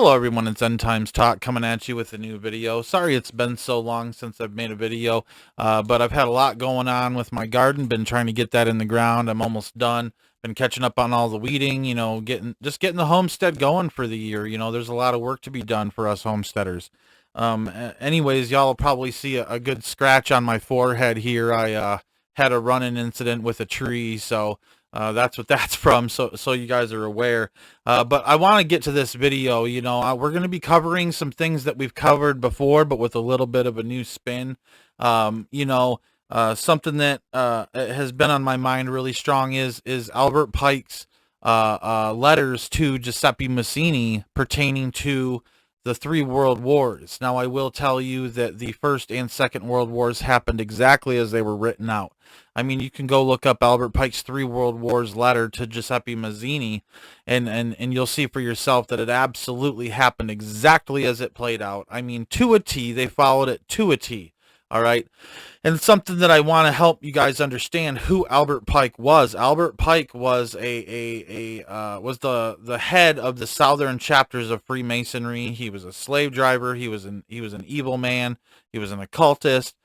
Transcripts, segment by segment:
Hello everyone, it's End Times Talk coming at you with a new video. Sorry it's been so long since I've made a video, but I've had a lot going on with my garden, been trying to get that in the ground. I'm almost done, been catching up on all the weeding, getting the homestead going for the year. There's a lot of work to be done for us homesteaders. Anyways, y'all will probably see a good scratch on my forehead here. I had a run-in incident with a tree, so that's what that's from, so you guys are aware. But I want to get to this video. We're going to be covering some things that we've covered before, but with a little bit of a new spin. Something that has been on my mind really strong is Albert Pike's letters to Giuseppe Mazzini pertaining to the 3 world wars. Now, I will tell you that the First and Second World Wars happened exactly as they were written out. I mean, you can go look up Albert Pike's 3 World Wars letter to Giuseppe Mazzini, and you'll see for yourself that it absolutely happened exactly as it played out. I mean, to a T, they followed it to a T. All right. And something that I want to help you guys understand who Albert Pike was. Albert Pike was was the head of the southern chapters of Freemasonry. He was a slave driver. He was an evil man. He was an occultist.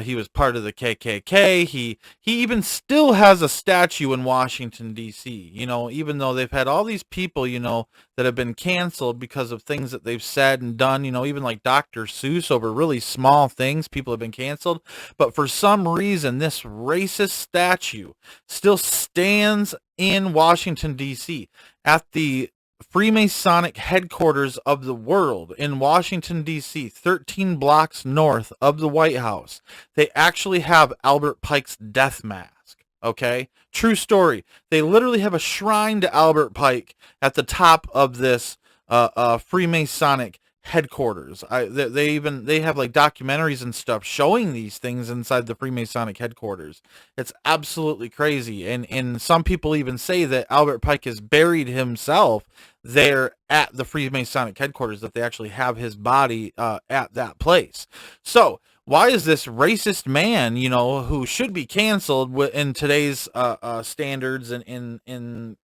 He was part of the KKK. He even still has a statue in Washington, D.C., even though they've had all these people, that have been canceled because of things that they've said and done, even like Dr. Seuss over really small things, people have been canceled. But for some reason, this racist statue still stands in Washington, D.C. at the Freemasonic headquarters of the world in Washington, D.C., 13 blocks north of the White House. They actually have Albert Pike's death mask, okay? True story. They literally have a shrine to Albert Pike at the top of this Freemasonic headquarters. They have like documentaries and stuff showing these things inside the Freemasonic headquarters. It's absolutely crazy. And some people even say that Albert Pike has buried himself there at the Freemasonic headquarters, that they actually have his body at that place. So why is this racist man, who should be canceled in today's standards and in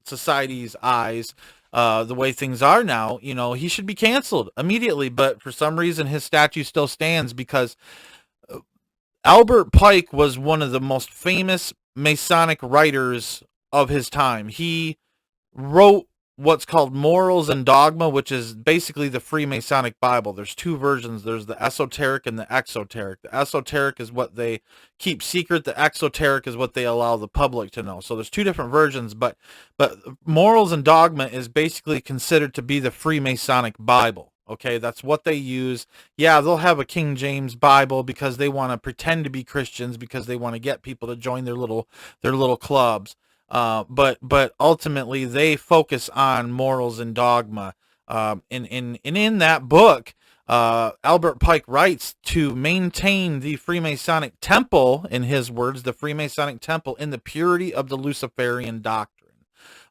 society's eyes, the way things are now, he should be canceled immediately. But for some reason, his statue still stands because Albert Pike was one of the most famous Masonic writers of his time. He wrote what's called Morals and Dogma, which is basically the Freemasonic Bible. There's 2 versions. There's the esoteric and the exoteric. The esoteric is what they keep secret. The exoteric is what they allow the public to know. So there's 2 different versions, but Morals and Dogma is basically considered to be the Freemasonic Bible. Okay, that's what they use. Yeah, they'll have a King James Bible because they want to pretend to be Christians, because they want to get people to join their little clubs. But ultimately they focus on Morals and Dogma. In that book, Albert Pike writes to maintain the Freemasonic temple, in his words, the Freemasonic temple, in the purity of the Luciferian doctrine.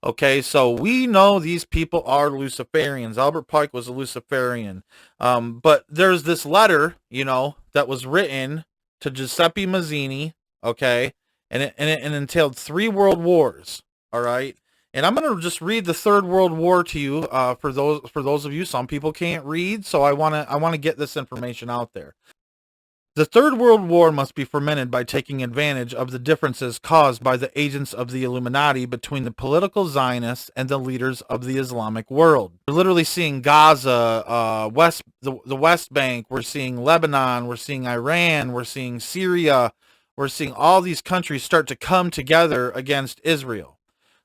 Okay, so we know these people are Luciferians. Albert Pike was a Luciferian. But there's this letter, that was written to Giuseppe Mazzini, okay, and it entailed 3 world wars. All right, and I'm going to just read the 3rd World War to you. For those of you, some people can't read, so I want to get this information out there. The 3rd World War must be fomented by taking advantage of the differences caused by the agents of the Illuminati between the political Zionists and the leaders of the Islamic world. We're literally seeing Gaza, the West Bank. We're seeing Lebanon. We're seeing Iran. We're seeing Syria. We're seeing all these countries start to come together against Israel.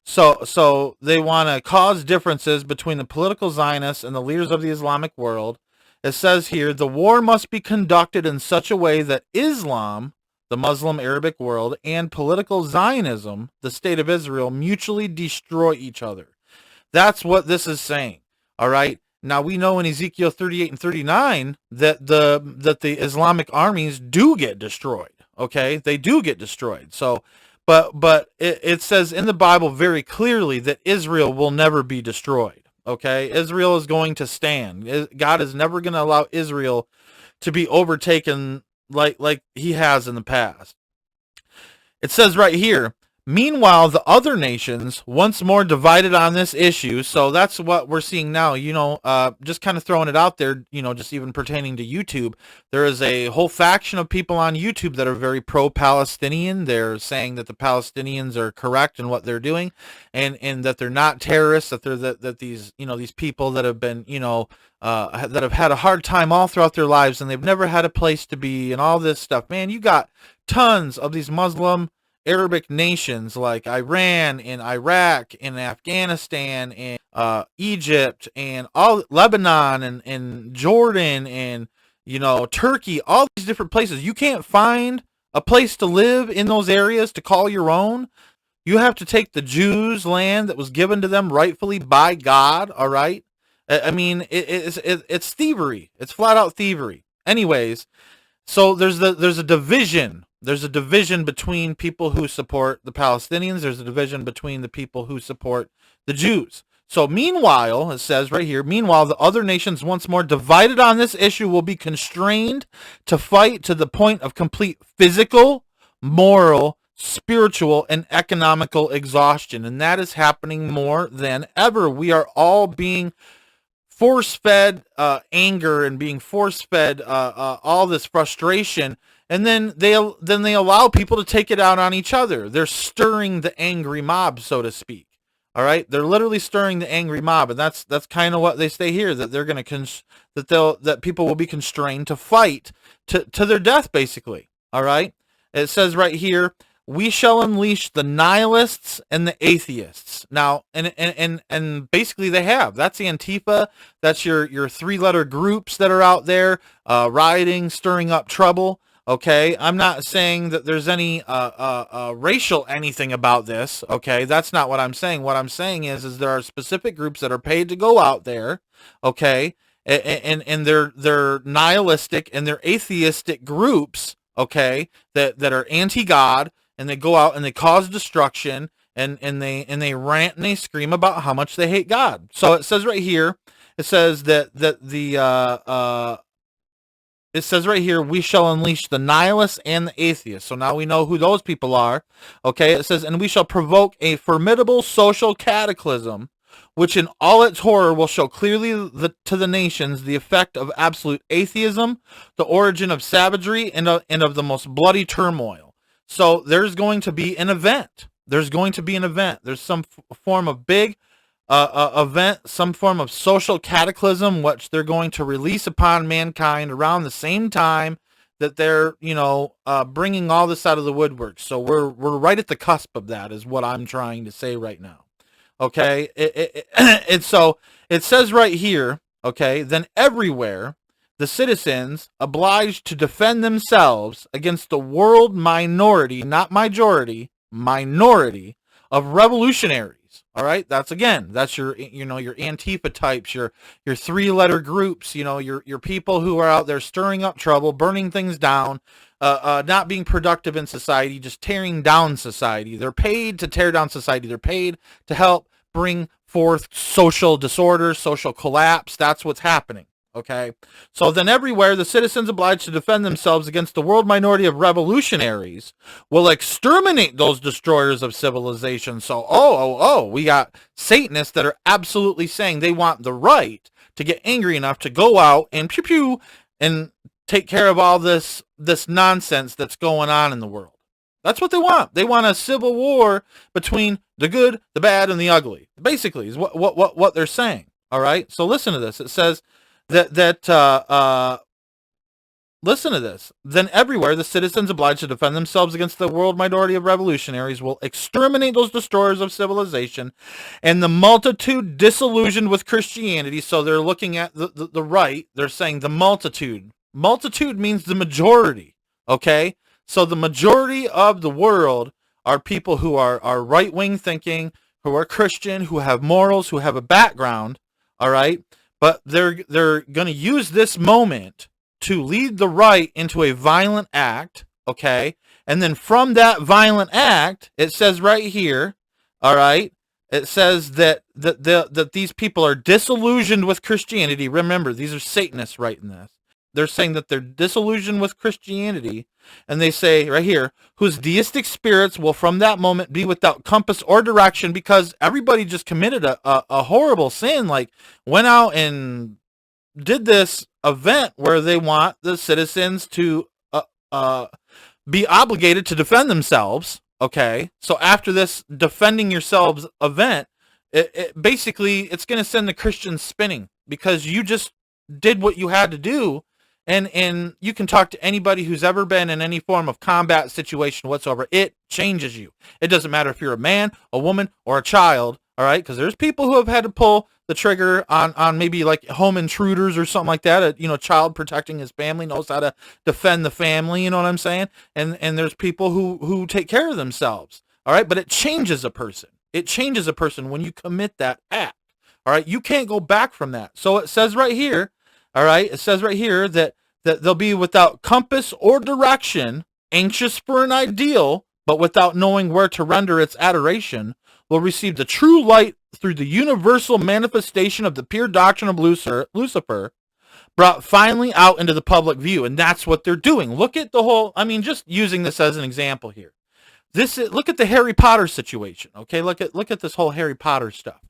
So they want to cause differences between the political Zionists and the leaders of the Islamic world. It says here, the war must be conducted in such a way that Islam, the Muslim Arabic world, and political Zionism, the state of Israel, mutually destroy each other. That's what this is saying. All right. Now, we know in Ezekiel 38 and 39 that the Islamic armies do get destroyed. Okay, they do get destroyed. So, but it says in the Bible very clearly that Israel will never be destroyed. Okay, Israel is going to stand. God is never going to allow Israel to be overtaken like he has in the past. It says right here, Meanwhile, the other nations, once more divided on this issue, so that's what we're seeing now, just kind of throwing it out there, just even pertaining to YouTube. There is a whole faction of people on YouTube that are very pro-Palestinian. They're saying that the Palestinians are correct in what they're doing, and that they're not terrorists, that these people that have been, that have had a hard time all throughout their lives, and they've never had a place to be, and all this stuff. Man, you got tons of these Muslim Arabic nations like Iran and Iraq and Afghanistan and Egypt and all Lebanon and Jordan and Turkey, all these different places. You can't find a place to live in those areas to call your own. You have to take the Jews' land that was given to them rightfully by God. All right. I mean, it's thievery. It's flat out thievery. Anyways, so there's a division. There's a division between people who support the Palestinians. There's a division between the people who support the Jews. So meanwhile, it says right here, meanwhile, the other nations once more divided on this issue will be constrained to fight to the point of complete physical, moral, spiritual, and economical exhaustion. And that is happening more than ever. We are all being force-fed anger and being force-fed all this frustration. And then they allow people to take it out on each other. They're stirring the angry mob, so to speak. All right, they're literally stirring the angry mob, and that's kind of what they say here, that they're going to that people will be constrained to fight to their death, basically. All right, it says right here, we shall unleash the nihilists and the atheists. Now, and basically they have. That's Antifa. That's your 3-letter groups that are out there rioting, stirring up trouble. Okay, I'm not saying that there's any racial anything about this. Okay, that's not what I'm saying. What I'm saying is there are specific groups that are paid to go out there. Okay, and they're nihilistic and they're atheistic groups. Okay, that are anti-God, and they go out and they cause destruction, and they rant and they scream about how much they hate God. So it says right here, it says that it says right here, we shall unleash the nihilists and the atheists. So now we know who those people are. Okay, it says, and we shall provoke a formidable social cataclysm, which in all its horror will show clearly to the nations the effect of absolute atheism, the origin of savagery, and of the most bloody turmoil. So there's going to be an event. There's going to be an event. There's some form of big event, some form of social cataclysm, which they're going to release upon mankind around the same time that they're, bringing all this out of the woodwork. So we're right at the cusp of that, is what I'm trying to say right now. Okay, and so it says right here. Okay, then everywhere the citizens obliged to defend themselves against the world minority, not majority, minority of revolutionaries. All right, that's your your Antifa types, your 3-letter groups, your people who are out there stirring up trouble, burning things down, not being productive in society, just tearing down society. They're paid to tear down society. They're paid to help bring forth social disorder, social collapse. That's what's happening. Okay, so then everywhere the citizens obliged to defend themselves against the world minority of revolutionaries will exterminate those destroyers of civilization. So, we got Satanists that are absolutely saying they want the right to get angry enough to go out and pew pew and take care of all this nonsense that's going on in the world. That's what they want. They want a civil war between the good, the bad, and the ugly. Basically, is what they're saying. All right. So listen to this. It says listen to this. Then everywhere the citizens obliged to defend themselves against the world minority of revolutionaries will exterminate those destroyers of civilization, and the multitude disillusioned with Christianity. So they're looking at the right. They're saying the multitude. Multitude means the majority. Okay. So the majority of the world are people who are right-wing thinking, who are Christian, who have morals, who have a background. All right. But they're going to use this moment to lead the right into a violent act, okay? And then from that violent act, it says right here, all right, it says that these people are disillusioned with Christianity. Remember, these are Satanists writing this. They're saying that they're disillusioned with Christianity, and they say right here, whose deistic spirits will from that moment be without compass or direction, because everybody just committed a horrible sin, like went out and did this event where they want the citizens to be obligated to defend themselves. Okay, so after this defending yourselves event, basically it's going to send the Christians spinning, because you just did what you had to do. And you can talk to anybody who's ever been in any form of combat situation whatsoever. It changes you. It doesn't matter if you're a man, a woman, or a child. All right, because there's people who have had to pull the trigger on maybe like home intruders or something like that. A child protecting his family, knows how to defend the family. You know what I'm saying? And there's people who take care of themselves. All right, but it changes a person. It changes a person when you commit that act. All right, you can't go back from that. So it says right here. All right, it says right here that they'll be without compass or direction, anxious for an ideal, but without knowing where to render its adoration, will receive the true light through the universal manifestation of the pure doctrine of Lucifer, brought finally out into the public view. And that's what they're doing. Look at the whole, just using this as an example here. Look at the Harry Potter situation, okay? Look at this whole Harry Potter stuff.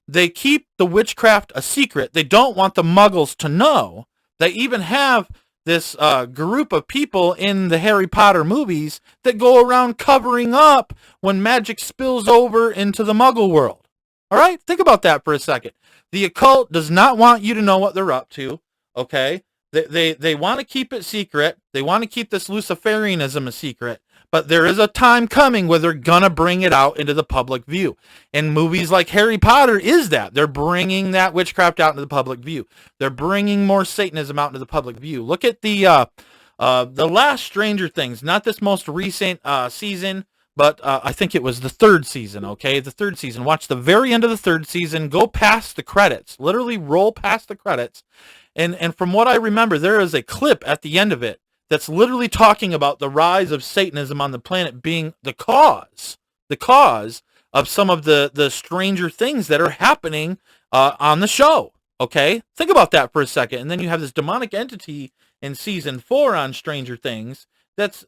They keep the witchcraft a secret. They don't want the muggles to know. They even have this group of people in the Harry Potter movies that go around covering up when magic spills over into the muggle world. All right? Think about that for a second. The occult does not want you to know what they're up to, okay? They want to keep it secret. They want to keep this Luciferianism a secret. But there is a time coming where they're going to bring it out into the public view. And movies like Harry Potter is that. They're bringing that witchcraft out into the public view. They're bringing more Satanism out into the public view. Look at the last Stranger Things, not this most recent season, but I think it was the third season, okay? The third season. Watch the very end of the third season. Go past the credits. Literally roll past the credits. And from what I remember, there is a clip at the end of it that's literally talking about the rise of Satanism on the planet being the cause of some of the stranger things that are happening on the show. Okay, think about that for a second. And then you have this demonic entity in season 4 on Stranger Things that's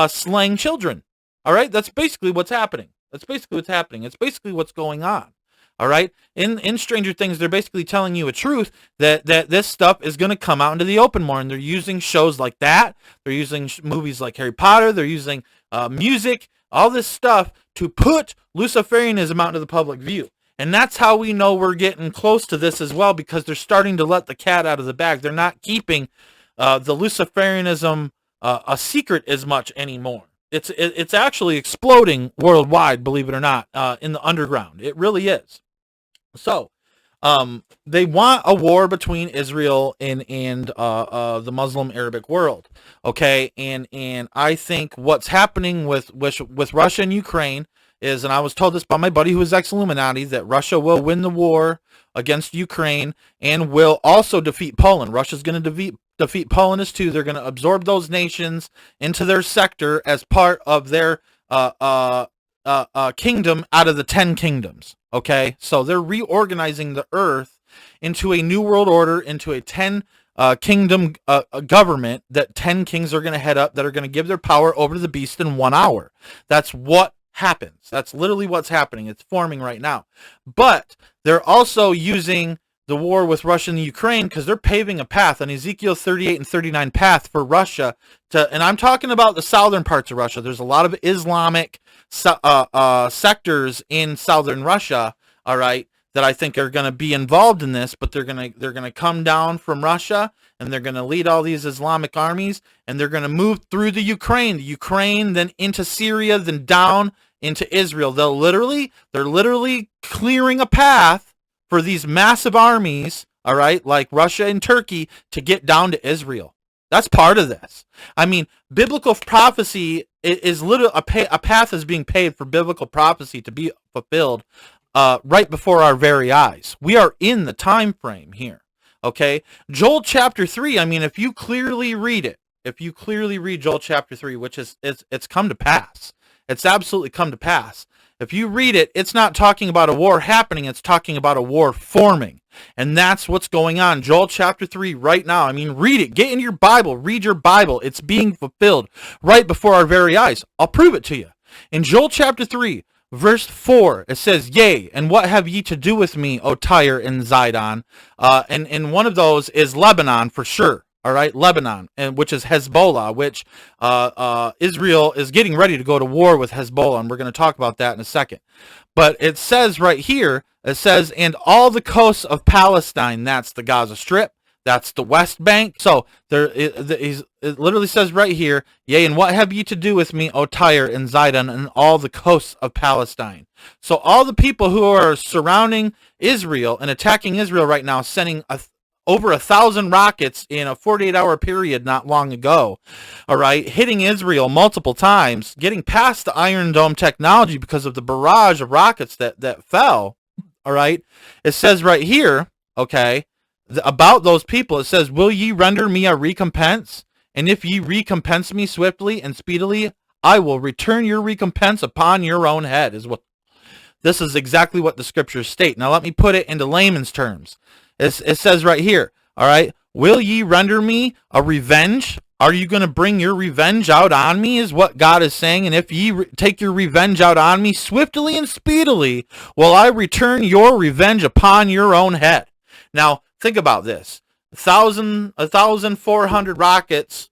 slaying children. All right, that's basically what's happening. It's basically what's going on. All right, in Stranger Things, they're basically telling you a truth that this stuff is going to come out into the open more, and they're using shows like that. They're using movies like Harry Potter. They're using music, all this stuff to put Luciferianism out into the public view. And that's how we know we're getting close to this as well, because they're starting to let the cat out of the bag. They're not keeping the Luciferianism a secret as much anymore. It's actually exploding worldwide, believe it or not, in the underground. It really is. So, they want a war between Israel and the Muslim Arabic world, okay? And I think what's happening with Russia and Ukraine is, and I was told this by my buddy who is ex-Illuminati, that Russia will win the war against Ukraine and will also defeat Poland. Russia's going to defeat Poland as too. They're going to absorb those nations into their sector as part of their kingdom out of the 10 kingdoms. Okay, so they're reorganizing the earth into a new world order, into a 10 kingdom government that 10 kings are going to head up, that are going to give their power over to the beast in 1 hour. That's what happens. That's literally what's happening. It's forming right now. But they're also using the war with Russia and Ukraine because they're paving a path, an Ezekiel 38 and 39 path for Russia and I'm talking about the southern parts of Russia. There's a lot of Islamic sectors in southern Russia, all right, that I think are going to be involved in this, but they're going to come down from Russia, and they're going to lead all these Islamic armies, and they're going to move through the Ukraine, then into Syria, then down into Israel. They're literally clearing a path for these massive armies, all right, like Russia and Turkey, to get down to Israel. That's part of this. I mean, biblical prophecy is literally a path is being paved for biblical prophecy to be fulfilled right before our very eyes. We are in the time frame here. Okay, Joel chapter 3. I mean, if you clearly read it, Joel chapter 3, which is it's come to pass. It's absolutely come to pass. If you read it, it's not talking about a war happening. It's talking about a war forming. And that's what's going on. Joel chapter 3 right now. I mean, read it. Get in your Bible. Read your Bible. It's being fulfilled right before our very eyes. I'll prove it to you. In Joel chapter 3, verse 4, it says, "Yea, and what have ye to do with me, O Tyre and Zidon?" And one of those is Lebanon for sure. All right, Lebanon, and which is Hezbollah, which Israel is getting ready to go to war with Hezbollah, and we're going to talk about that in a second. But it says right here, it says, "And all the coasts of Palestine," that's the Gaza Strip, that's the West Bank. So it literally says right here, "Yea, and what have ye to do with me, O Tyre and Zidon, and all the coasts of Palestine?" So all the people who are surrounding Israel and attacking Israel right now, sending over 1,000 rockets in a 48-hour period not long ago, all right, hitting Israel multiple times, getting past the Iron Dome technology because of the barrage of rockets that fell, all right. It says right here, okay, about those people, it says, "Will ye render me a recompense? And if ye recompense me swiftly and speedily, I will return your recompense upon your own head." This is exactly what the scriptures state. Now let me put it into layman's terms. It says right here, all right, "Will ye render me a revenge?" Are you going to bring your revenge out on me, is what God is saying. "And if ye take your revenge out on me swiftly and speedily, will I return your revenge upon your own head." Now, think about this. 1,400 rockets.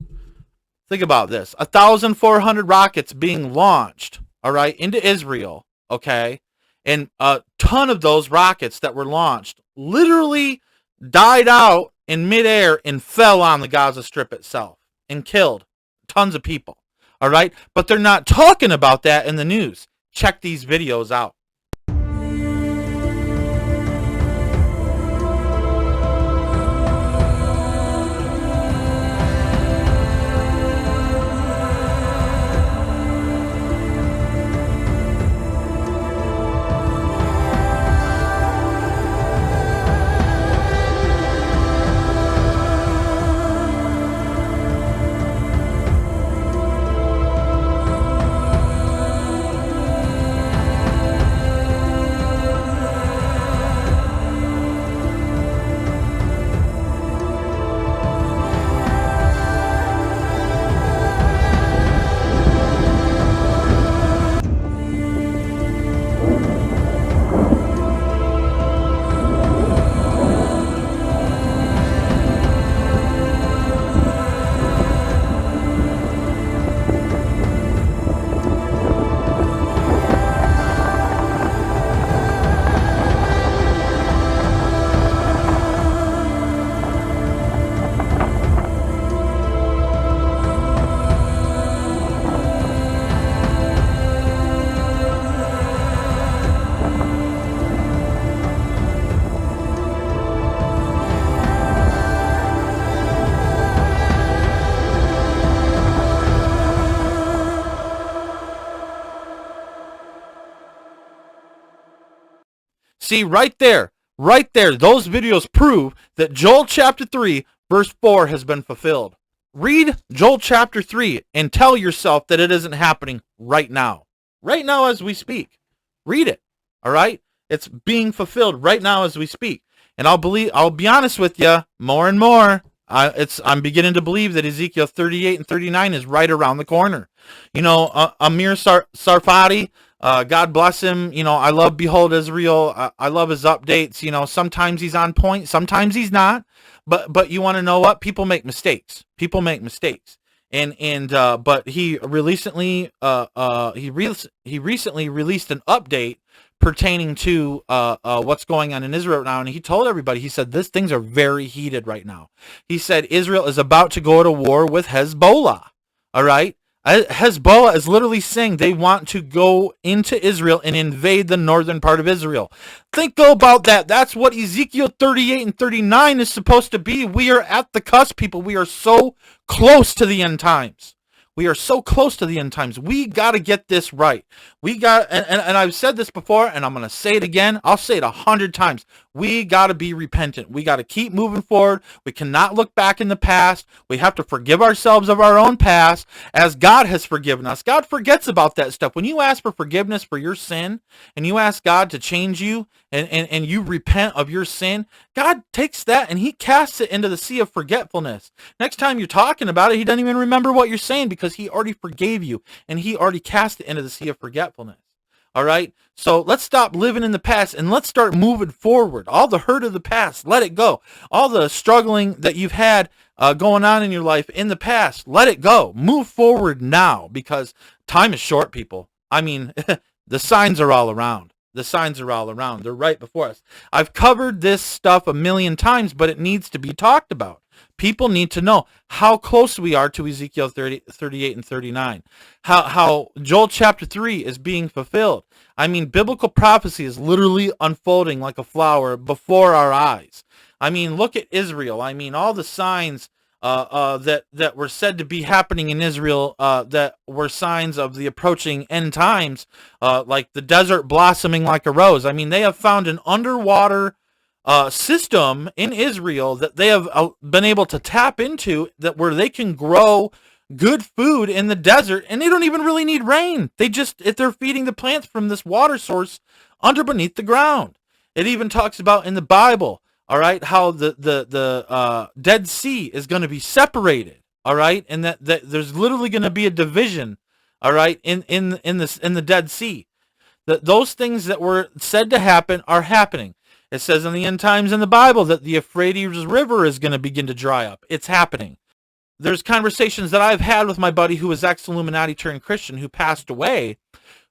Think about this. 1,400 rockets being launched, all right, into Israel, okay? And a ton of those rockets that were launched literally died out in midair and fell on the Gaza Strip itself and killed tons of people, all right? But they're not talking about that in the news. Check these videos out. See, right there, those videos prove that Joel chapter 3, verse 4 has been fulfilled. Read Joel chapter 3 and tell yourself that it isn't happening right now. Right now as we speak. Read it, all right? It's being fulfilled right now as we speak. And I'll be honest with you, more and more, I'm beginning to believe that Ezekiel 38 and 39 is right around the corner. You know, Amir Sarfati, God bless him. You know, I love Behold Israel. I love his updates. You know, sometimes he's on point, sometimes he's not. But you want to know what? People make mistakes. People make mistakes. But he recently released an update pertaining to what's going on in Israel now, and he told everybody, he said, things are very heated right now. He said Israel is about to go to war with Hezbollah. All right? Hezbollah is literally saying they want to go into Israel and invade the northern part of Israel. Think about that. That's what Ezekiel 38 and 39 is supposed to be. We are at the cusp, people. We are so close to the end times. We are so close to the end times. We got to get this right. We got, and I've said this before, and I'm going to say it again. I'll say it 100 times. We got to be repentant. We got to keep moving forward. We cannot look back in the past. We have to forgive ourselves of our own past as God has forgiven us. God forgets about that stuff. When you ask for forgiveness for your sin and you ask God to change you and you repent of your sin, God takes that and he casts it into the sea of forgetfulness. Next time you're talking about it, he doesn't even remember what you're saying because he already forgave you and he already cast it into the sea of forgetfulness. All right? So let's stop living in the past and let's start moving forward. All the hurt of the past, let it go. All the struggling that you've had going on in your life in the past, let it go. Move forward now because time is short, people. I mean, the signs are all around. The signs are all around. They're right before us. I've covered this stuff a million times, but it needs to be talked about. People need to know how close we are to Ezekiel 38 and 39. How Joel chapter 3 is being fulfilled. I mean, biblical prophecy is literally unfolding like a flower before our eyes. I mean, look at Israel. I mean, all the signs that were said to be happening in Israel that were signs of the approaching end times, like the desert blossoming like a rose. I mean, they have found an underwater system in Israel that they have been able to tap into, that where they can grow good food in the desert, and they don't even really need rain. If they're feeding the plants from this water source under beneath the ground. It even talks about in the Bible, all right, how the Dead Sea is going to be separated, all right, and that there's literally going to be a division, all right, in the Dead Sea. Those things that were said to happen are happening. It says in the end times in the Bible that the Euphrates River is going to begin to dry up. It's happening. There's conversations that I've had with my buddy who was ex-Illuminati turned Christian who passed away,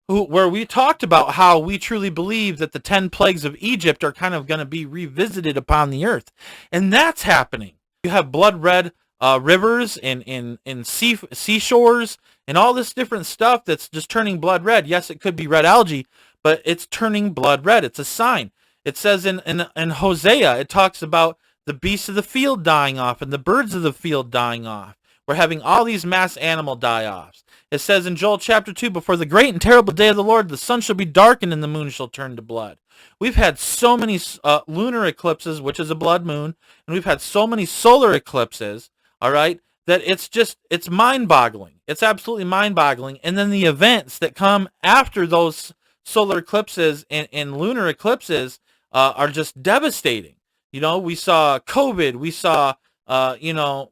where we talked about how we truly believe that the 10 plagues of Egypt are kind of going to be revisited upon the earth. And that's happening. You have blood red rivers and seashores and all this different stuff that's just turning blood red. Yes, it could be red algae, but it's turning blood red. It's a sign. It says in Hosea, it talks about the beasts of the field dying off and the birds of the field dying off. We're having all these mass animal die-offs. It says in Joel chapter 2, before the great and terrible day of the Lord, the sun shall be darkened and the moon shall turn to blood. We've had so many lunar eclipses, which is a blood moon, and we've had so many solar eclipses, all right, that it's mind-boggling. It's absolutely mind-boggling. And then the events that come after those solar eclipses and lunar eclipses are just devastating. You know, we saw COVID, we saw,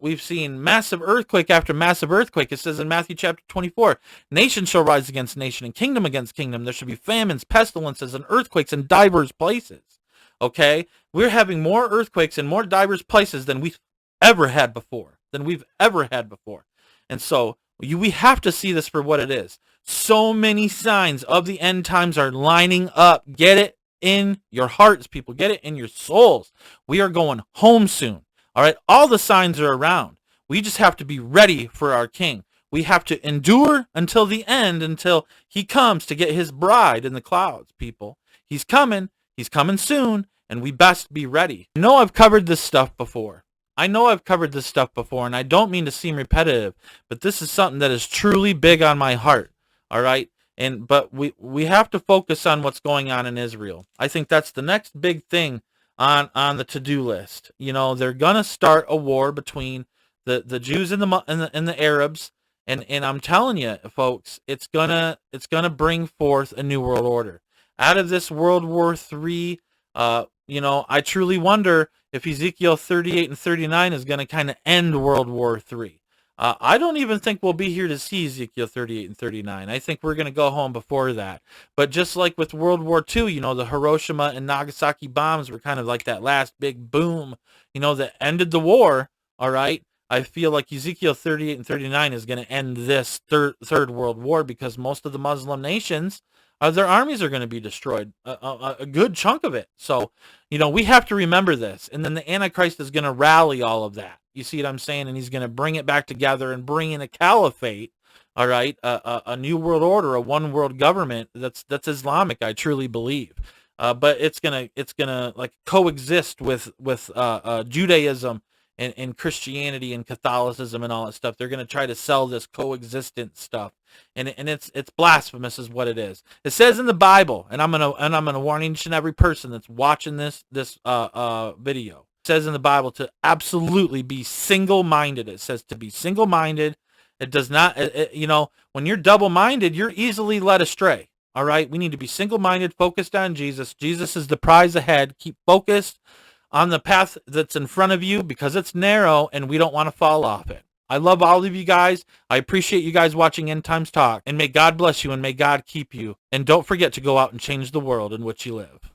we've seen massive earthquake after massive earthquake. It says in Matthew chapter 24, nation shall rise against nation and kingdom against kingdom. There shall be famines, pestilences, and earthquakes in diverse places. Okay? We're having more earthquakes in more diverse places than we've ever had before. And so we have to see this for what it is. So many signs of the end times are lining up. Get it in your hearts, people. Get it in your souls. We are going home soon. All right. All the signs are around. We just have to be ready for our King. We have to endure until the end, until he comes to get his bride in the clouds, people. He's coming soon, and we best be ready. I know I've covered this stuff before, and I don't mean to seem repetitive, but this is something that is truly big on my heart. All right. But we have to focus on what's going on in Israel. I think that's the next big thing on the to-do list. You know, they're gonna start a war between the Jews and the Arabs, and I'm telling you, folks, it's gonna bring forth a new world order out of this World War III. I truly wonder if Ezekiel 38 and 39 is gonna kind of end World War III. I don't even think we'll be here to see Ezekiel 38 and 39. I think we're going to go home before that. But just like with World War II, the Hiroshima and Nagasaki bombs were kind of like that last big boom, that ended the war, all right? I feel like Ezekiel 38 and 39 is going to end this third World War because most of the Muslim nations, their armies are going to be destroyed, a good chunk of it. So, we have to remember this. And then the Antichrist is going to rally all of that. You see what I'm saying? And he's going to bring it back together and bring in a caliphate, all right, a new world order, a one world government that's Islamic, I truly believe. But it's gonna like coexist with Judaism and Christianity and Catholicism and all that stuff. They're gonna try to sell this coexistent stuff, and it's blasphemous, is what it is. It says in the Bible, and I'm gonna warn each and every person that's watching this video. Says in the Bible to absolutely be single-minded. It says to be single-minded. It does not, when you're double-minded, you're easily led astray. All right, we need to be single-minded, focused on Jesus. Jesus is the prize ahead. Keep focused on the path that's in front of you because it's narrow and we don't want to fall off it. I love all of you guys. I appreciate you guys watching End Times Talk. And may God bless you and may God keep you. And don't forget to go out and change the world in which you live.